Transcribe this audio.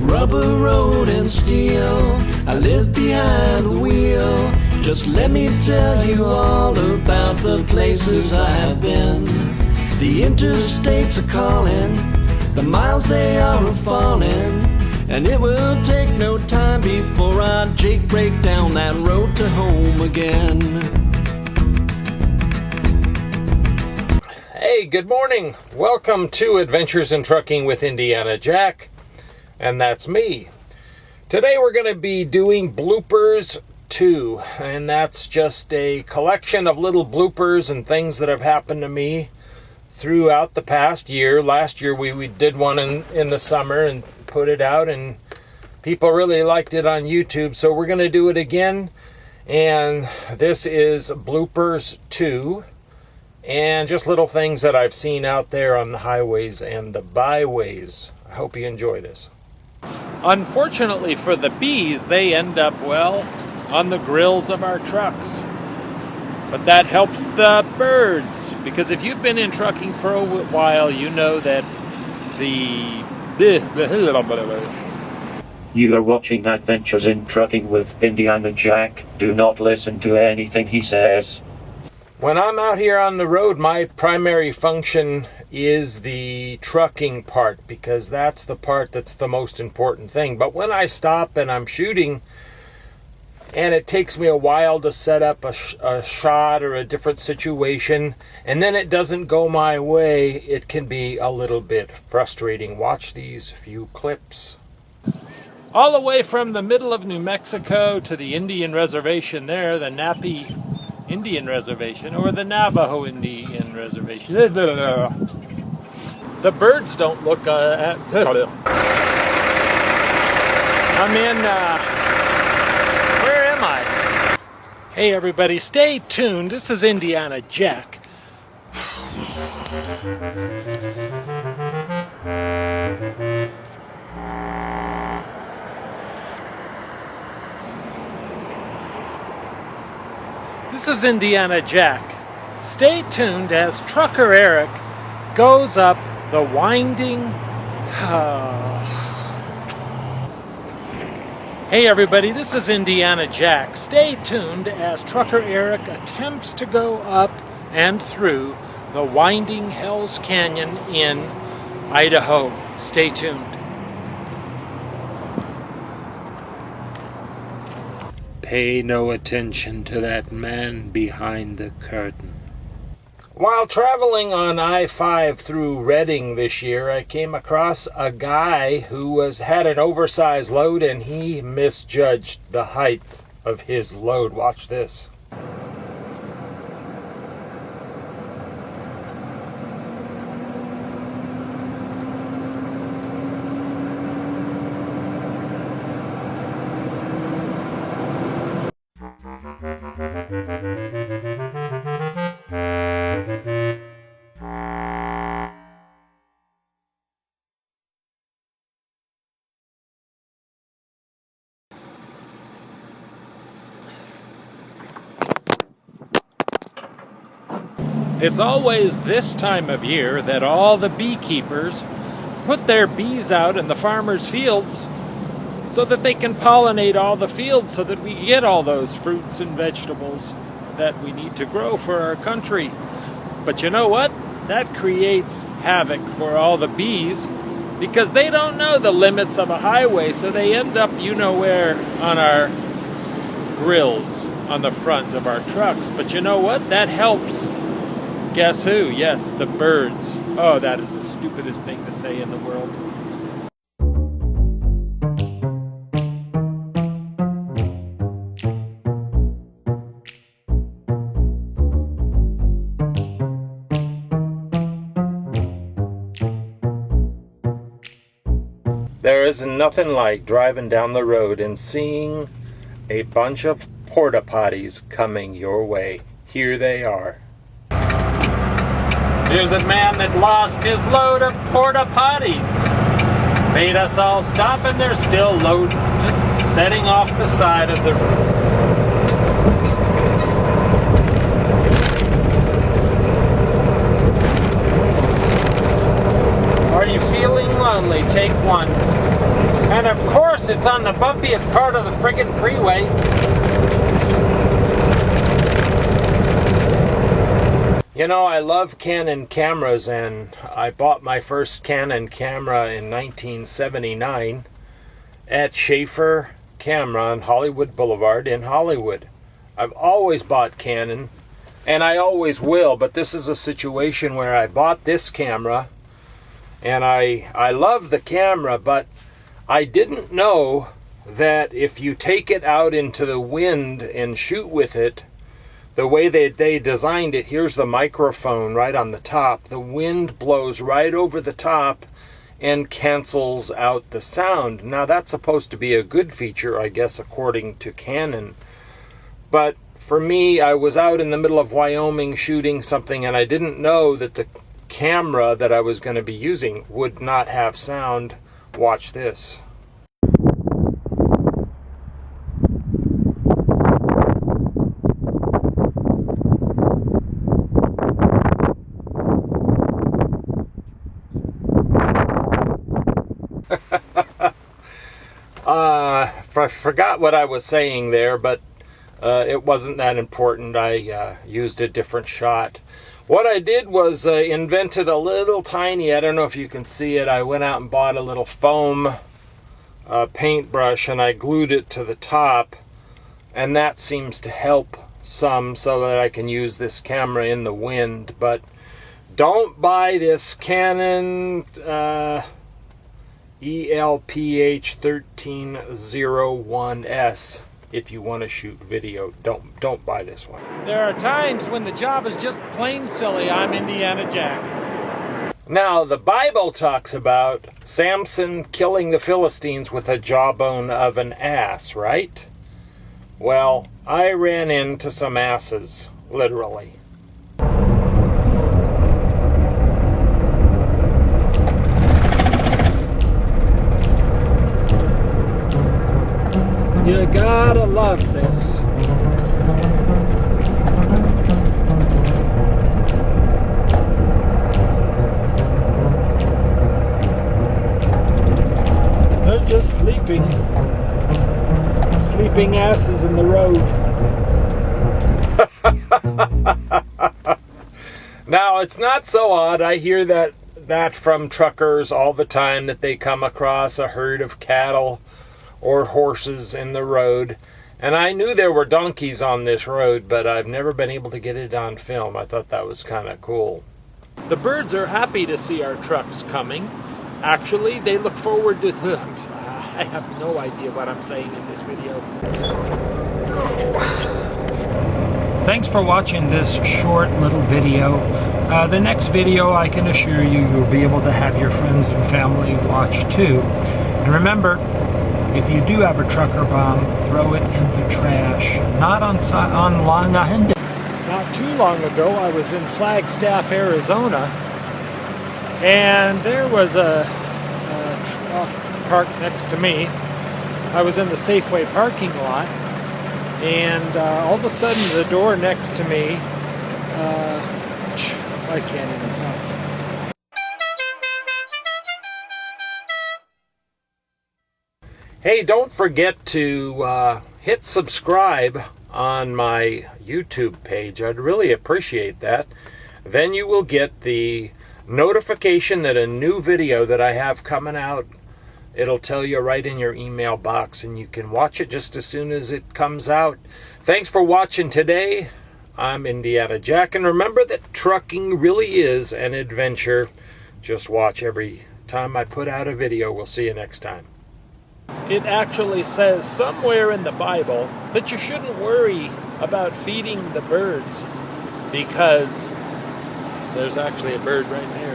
rubber road and steel. I live behind the wheel. Just let me tell you all about the places I have been. The interstates are calling, the miles they are a-falling, and it will take no time before I break down that road to home again. Hey, good morning. Welcome to Adventures in Trucking with Indiana Jack, and that's me. Today we're going to be doing Bloopers 2, and that's just a collection of little bloopers and things that have happened to me throughout the past year. Last year we did one in the summer and put it out, and people really liked it on YouTube, so we're going to do it again. And this is Bloopers 2, and just little things that I've seen out there on the highways and the byways. I hope you enjoy this. Unfortunately for the bees, they end up, well, on the grills of our trucks. But that helps the birds, because if you've been in trucking for a while, you know that You are watching Adventures in Trucking with Indiana Jack. Do not listen to anything he says. When I'm out here on the road, my primary function is the trucking part, because that's the part that's the most important thing. But when I stop and I'm shooting, and it takes me a while to set up a shot or a different situation, and then it doesn't go my way, it can be a little bit frustrating. Watch these few clips. All the way from the middle of New Mexico to the Indian Reservation there, the Napi Indian Reservation, or the Navajo Indian Reservation. The birds don't look I'm in, where am I? Hey everybody, stay tuned. This is Indiana Jack. This is Indiana Jack. Stay tuned as Trucker Eric goes up the winding... Hey everybody, this is Indiana Jack. Stay tuned as Trucker Eric attempts to go up and through the winding Hell's Canyon in Idaho. Stay tuned. Pay no attention to that man behind the curtain. While traveling on I-5 through Redding this year, I came across a guy who had an oversized load, and he misjudged the height of his load. Watch this. It's always this time of year that all the beekeepers put their bees out in the farmers' fields so that they can pollinate all the fields, so that we get all those fruits and vegetables that we need to grow for our country. But you know what? That creates havoc for all the bees, because they don't know the limits of a highway, so they end up you-know-where on our grills on the front of our trucks. But you know what? That helps. Guess who? Yes, the birds. Oh, that is the stupidest thing to say in the world. There is nothing like driving down the road and seeing a bunch of porta potties coming your way. Here they are. Here's a man that lost his load of porta potties. Made us all stop, and they're still loading, just setting off the side of the road. Are you feeling lonely? Take one. And of course, it's on the bumpiest part of the friggin' freeway. You know, I love Canon cameras, and I bought my first Canon camera in 1979 at Schaefer Camera on Hollywood Boulevard in Hollywood. I've always bought Canon, and I always will, but this is a situation where I bought this camera, and I love the camera, but I didn't know that if you take it out into the wind and shoot with it, the way they designed it, here's the microphone right on the top. The wind blows right over the top and cancels out the sound. Now that's supposed to be a good feature, I guess, according to Canon. But for me, I was out in the middle of Wyoming shooting something, and I didn't know that the camera that I was going to be using would not have sound. Watch this. I forgot what I was saying there, but it wasn't that important. I used a different shot. What I did was invented a little tiny, I don't know if you can see it, I went out and bought a little foam paintbrush, and I glued it to the top, and that seems to help some so that I can use this camera in the wind. But don't buy this Canon ELPH 1301S if you want to shoot video. Don't buy this one. There are times when the job is just plain silly. I'm Indiana Jack. Now, the Bible talks about Samson killing the Philistines with a jawbone of an ass, right? Well, I ran into some asses, literally. You gotta love this. They're just sleeping. Sleeping asses in the road. Now, it's not so odd. I hear that from truckers all the time, that they come across a herd of cattle or horses in the road. And I knew there were donkeys on this road, but I've never been able to get it on film. I thought that was kind of cool. The birds are happy to see our trucks coming. Actually, they look forward to them. I have no idea what I'm saying in this video. Thanks for watching this short little video. The next video, I can assure you, you'll be able to have your friends and family watch too. And remember, if you do have a trucker bomb, throw it in the trash. Not on Long Island. Not too long ago, I was in Flagstaff, Arizona, and there was a truck parked next to me. I was in the Safeway parking lot, and all of a sudden the door next to me, I can't even talk. Hey, don't forget to hit subscribe on my YouTube page. I'd really appreciate that. Then you will get the notification that a new video that I have coming out, it'll tell you right in your email box, and you can watch it just as soon as it comes out. Thanks for watching today. I'm Indiana Jack, and remember that trucking really is an adventure. Just watch every time I put out a video. We'll see you next time. It actually says somewhere in the Bible that you shouldn't worry about feeding the birds, because there's actually a bird right there.